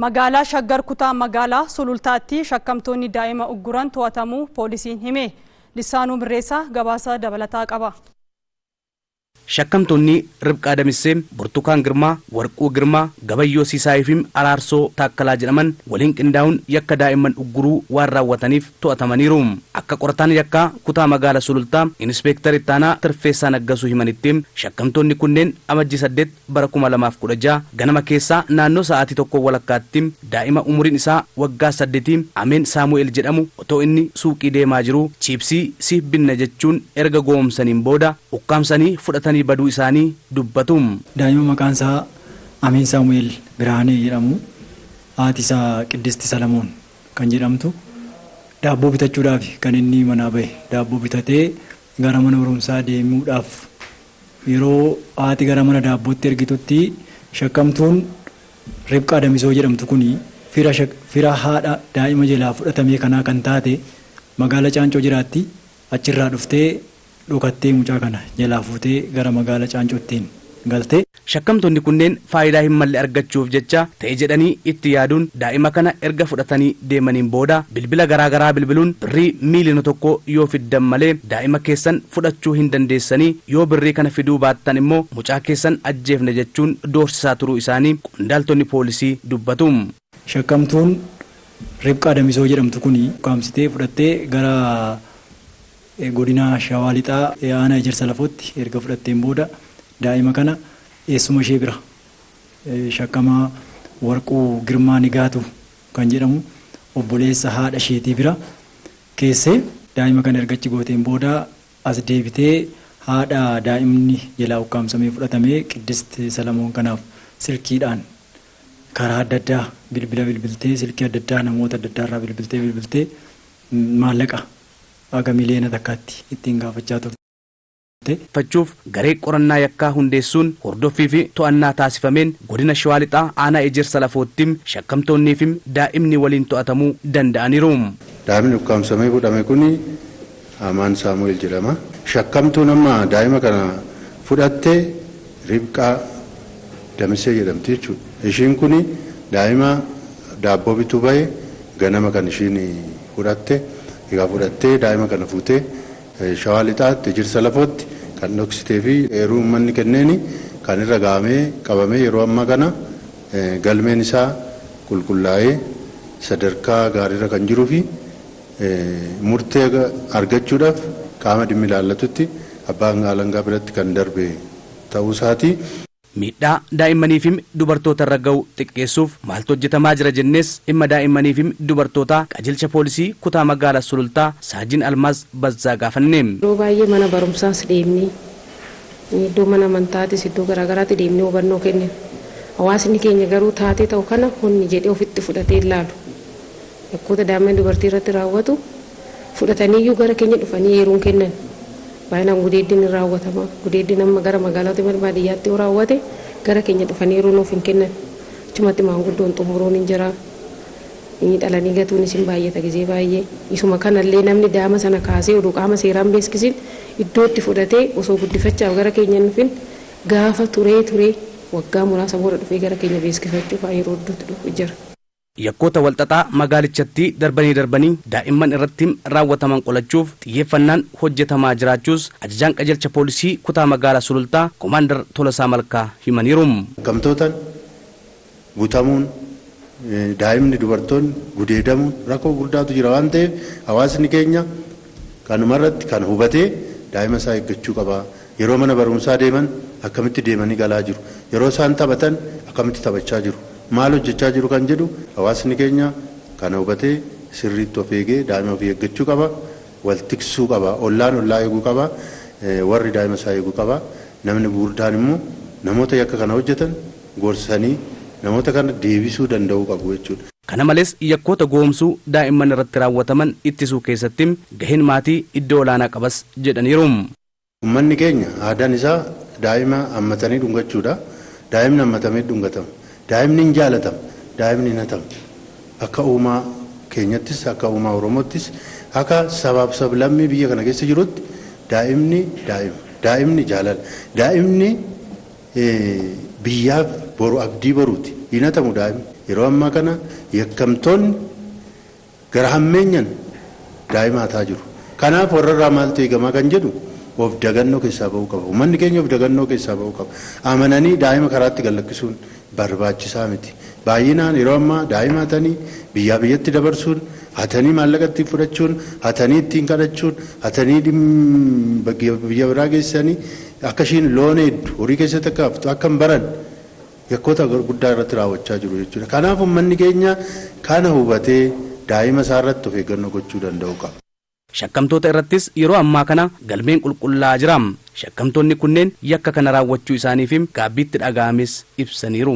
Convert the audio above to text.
Magaalaa Shaggar kutaa magaalaa Sulultaatti shakkamtoonni daa'ima ugguran to'atamuu poolisiin hime. Lisaanuu Birreessaa gabaasa dabalataa qaba. Shakkamtoonni Ribqaa Damissee, Burtukaan Girmaa, Warquu Girmaa, Gabayyoo Siisaayii fi Araarsoo Taakkalaa jedhaman waliin qindaa'uun yakka daa'imman ugguruu waan raawwataniif to'atamaniiru. Akka qorataan yakkaa kutaa magaalaa Sulultaa Inspektar Ittaanaa Tirfeessaa Naggasuu himanitti shakkamtoonni kunneen amajjii 8 bara 2016 ganama keessaa naannoo sa'aatii 1 walakkaatti daa'ima umuriin isaa waggaa 8 Ameen Saamu'eel jedhamu otoo inni suuqii deemaa jiru chiipsii siif binna jechuun erga goomsaniin booda ukkaamsanii fudhatanii baduu isaanii dubbatu. Daa'ima maqaan isaa Ameen Saamu'eel Biraanee jedhamu, haati isaa Qiddist Salamoon kan jedhamtu daabboo bitachuudhaaf kan inni manaa bahe. Daabboo bitatee gara mana barumsaa deemuudhaaf yeroo haati gara mana daabbootti ergitutti shakkamtuun Ribqaa Damisoo jedhamtu kuni fira haadha daa'ima jalaa fudhatamee kanaa kan taate magaalaa Caancoo jiraatti. Achirraa dhuftee dhokattee mucaa kana jalaa fuutee gara magaalaa Caancootti galte. Shakkamtoonni kunneen faayidaa hin malle argachuuf jecha ta'e jedhanii itti yaaduun daa'ima kana erga fudhatanii deemaniin booda bilbila garaagaraa bilbiluun birrii miiliyoona 1 yoo fiddan malee daa'ima keessan fudhachuu hin dandeessanii, yoo birrii kana fiduu baattan immoo mucaa keessan ajjeefne jechuun doorsisaa turuu isaanii qondaaltonni poolisii dubbatu. Shakkamtuun Ribqaa Damisoo jedhamtu kuni ukkaamsitee fudhattee gara godina Shawaa Lixaa aanaa Ejersa Lafootti erga fudhatteen booda daa'ima kana eessuma ishee bira shakkamaa Warquu Girmaa Nigaatu kan jedhamu obboleessa haadha isheetii bira keessee daa'ima kana ergachi gooteen booda as deebitee haadha daa'imni jalaa ukkaamsamee fudhatamee Qiddist Salamoon kanaaf silkiidhaan karaa adda addaa bilbiltee silkii adda addaa namoota adda addaarraa bilbiltee maallaqa aga miliyoona takkaatti ittiin gaafachaa turte. Fachuuf garee qorannaa yakkaa hundeessuun hordoffii fi to'annaa taasifameen godina Shawaa Lixaa aanaa Ejersa Lafootti shakkamtoonnii fi daa'imni waliin to'atamuu danda'aniiru. Daa'imni ukkaamsamee fudhame kuni Ameen Saamu'eel jedhama. Shakkamtuun amma daa'ima kana fudhatte Ribqaa Damisee jedhamti jechuudha. Ishiin kuni daa'ima daabboo bituu bahe ganama kan ishiin fudhatte. Egaa fudhattee daa'ima kana fuutee Shawaa Lixaatti Ejersa Lafootti kan dhoksitee fi eeruu uummanni kenneeni kan irra gahamee qabamee yeroo ammaa kana galmeen isaa qulqullaa'ee sadarkaa gaariirra kan jiruu fi murtee argachuudhaaf qaama dhimmi ilaallatutti abbaan alangaa biratti kan darbe ta'uu isaati. Miidhaa daa'immanii fi dubartoota irra ga'u xiqqeessuuf maaltu hojjetamaa jira jennees dhimma daa'immanii fi dubartootaa qajeelcha poolisii kutaa magaalaa Sulultaa Saajin Almaaz Bazzaa gaafanne. Yeroo baay'ee mana barumsaas deemnee iddoo mana amantaatis iddoo garaagaraatti deemnee hubannoo kennina. Hawaasni keenya garuu taatee ta'u kana honni jedhee ofitti fudhatee ilaalu. Yakkoota daa'imman dubartii irratti raawwatu fudhataniiyyuu gara keenya dhufanii eeruun kennan. Baay'inaan gudeeddiin raawwatama. Gudeeddiin amma gara magaaloota baadiyyaatti yoo raawwate gara keenya dhufanii yeroo nuuf hin kennan. Achumatti maanguddoon xumuruun hin jira. Dhalanii gatuunis hin baay'ata gizee baay'ee. Isuma kanallee namni daa'ima sana kaasee oduu qaama seeraan beeksisin iddootti fudhatee osoo guddifachaaf gara keenya dhufin gaafa turee waggaa muraasa booda dhufee gara keenya beeksifachuuf yeroo iddootti dhufu jira. Yakkoota walxaxaa magaalichatti darbanii daa'imman irratti raawwataman qolachuuf xiyyeeffannaan hojjetamaa jiraachuus ajajaan qajeelcha poolisii kutaa magaalaa Sulultaa Komaandar Tolasaa Malkaa himaniiru. Shakkamtootaan butamuun daa'imni dubartoonni gudeedamuun rakkoo guddaatu jira waan ta'eef hawaasni keenya kanumarratti kan hubatee daa'ima isaa eeggachuu qaba. Yeroo mana barumsaa deeman akkamitti deemanii galaa jiru, yeroo isaan taphatan akkamitti taphachaa jiru, maal hojjechaa jiru kan jedhu hawaasni keenya kana hubatee sirriitti of eegee daa'ima ofii eeggachuu qaba, wal tiksuu qaba, ollaan ollaa eeguu qaba, warri daa'ima isaa eeguu qaba. Namni guddaan immoo namoota yakka kana hojjetan gorsanii namoota kana deebisuu danda'uu qabu jechuudha. Kana malees yakkoota goomsuu daa'imman irratti raawwataman ittisuu keessatti gaheen maatii iddoo olaanaa qabas jedhaniiru. Uummanni keenya aadaan isaa daa'ima hammatanii dhungachuudha. Daa'imni hammatamee dhungatama. Daa'imni hin jaalatamu. Daa'imni hin hatamu. Akka uumaa keenyattis akka uumaa Oromoottis akka sabaaf sablammii biyya kana keessa jirutti daa'imni jaalala. Daa'imni biyyaaf boru abdii boruuti. Hin hatamu daa'imni. yeroo ammaa kana yakkamtoonni gara hammeenyan daa'ima hataa jiru. Kanaaf warrarraa maaltu eegamaa kan jedhu of dagannoo keessaa ba'uu qaba. Uummanni keenya of dagannoo keessaa ba'uu qaba. Amananii daa'ima karaatti gallakkisuun barbaachisaa miti. Baay'inaan yeroo ammaa daa'ima hatanii biyyaa biyyatti dabarsuun, hatanii maallaqa ittiin fudhachuun, hatanii ittiin kadhachuun, hatanii biyya biraa geessanii akka ishiin loon hedduu horii keessatti akka haftu akka hin baran yakkoota gurguddaa irratti raawwachaa jiru jechuudha. Kanaaf uummanni keenya kana hubatee daa'ima isaa irratti of eeggannoo gochuu danda'u qaba. Shakkamtoota irrattis yeroo ammaa kana galmeen qulqullaa'aa jira. Shakkamtoonni kunneen yakka kana raawwachuu isaaniif gaabbiitti dhaga'ames ibsaniiru.